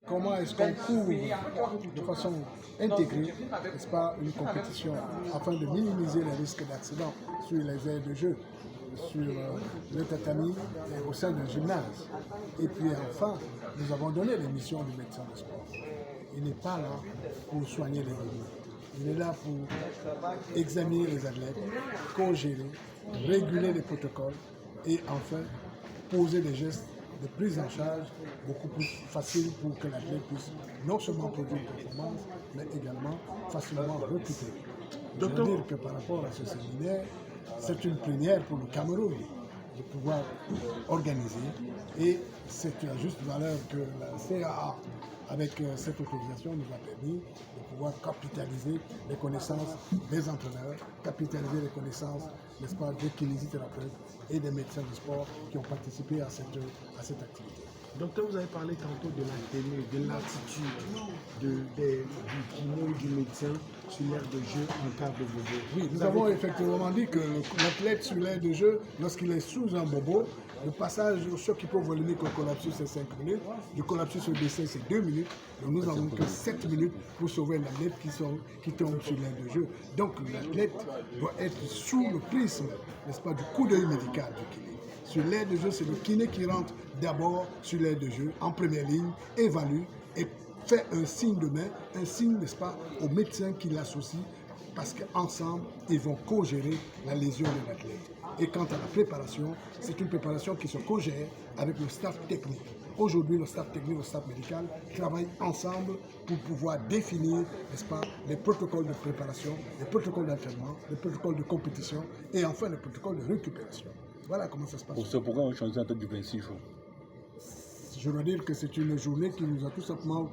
comment est-ce qu'on couvre de façon intégrée, n'est-ce pas, une compétition afin de minimiser les risques d'accident sur les aires de jeu, sur le tatami et au sein d'un gymnase. Et puis enfin, nous avons donné les missions du médecin de sport. Il n'est pas là pour soigner les ennemis. Il est là pour examiner les athlètes, co-gérer, réguler les protocoles et enfin poser des gestes de prise en charge beaucoup plus faciles pour que l'athlète puisse non seulement produire une performance, mais également facilement récupérer. Je veux dire que par rapport à ce séminaire, c'est une première pour le Cameroun de pouvoir organiser et c'est la juste valeur que la CAA, avec cette autorisation, nous a permis de pouvoir capitaliser les connaissances des entraîneurs, capitaliser les connaissances, n'est-ce pas, des kinésithérapeutes et des médecins de sport qui ont participé à cette activité. Docteur, vous avez parlé tantôt de la tenue, de l'attitude du kiné, du médecin sur l'aire de jeu en cas de bobo. Oui, nous avons effectivement dit que l'athlète sur l'aire de jeu, lorsqu'il est sous un bobo, le passage au choc hypovolimique au collapsus c'est 5 minutes, du collapsus au décès c'est 2 minutes, donc nous n'avons que 7 minutes pour sauver l'athlète qui tombe sur l'aire de jeu. Donc l'athlète doit être sous le prisme, n'est-ce pas, du coup d'œil médical du kiné. Sur l'aire de jeu, c'est le kiné qui rentre d'abord sur l'aire de jeu, en première ligne, évalue et fait un signe de main, un signe, n'est-ce pas, au médecin qui l'associe, parce qu'ensemble, ils vont co-gérer la lésion de l'athlète. Et quant à la préparation, c'est une préparation qui se co-gère avec le staff technique. Aujourd'hui, le staff technique et le staff médical travaillent ensemble pour pouvoir définir, n'est-ce pas, les protocoles de préparation, les protocoles d'entraînement, les protocoles de compétition et enfin les protocoles de récupération. Voilà comment ça se passe. Pourquoi on change en tête du 26 jours? Je dois dire que c'est une journée qui nous a tout simplement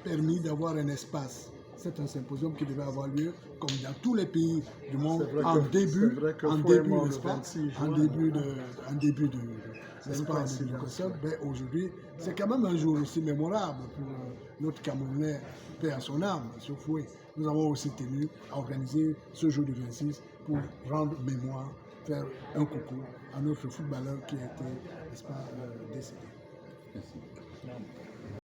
permis d'avoir un espace. C'est un symposium qui devait avoir lieu, comme dans tous les pays du monde, en début de Concept. Mais aujourd'hui, c'est quand même un jour aussi mémorable pour notre Camerounais, paix à son âme, M. Fouet. Nous avons aussi tenu à organiser ce jour du 26 pour rendre mémoire, faire un coucou à notre footballeur qui a été, n'est-ce pas, décédé. Merci.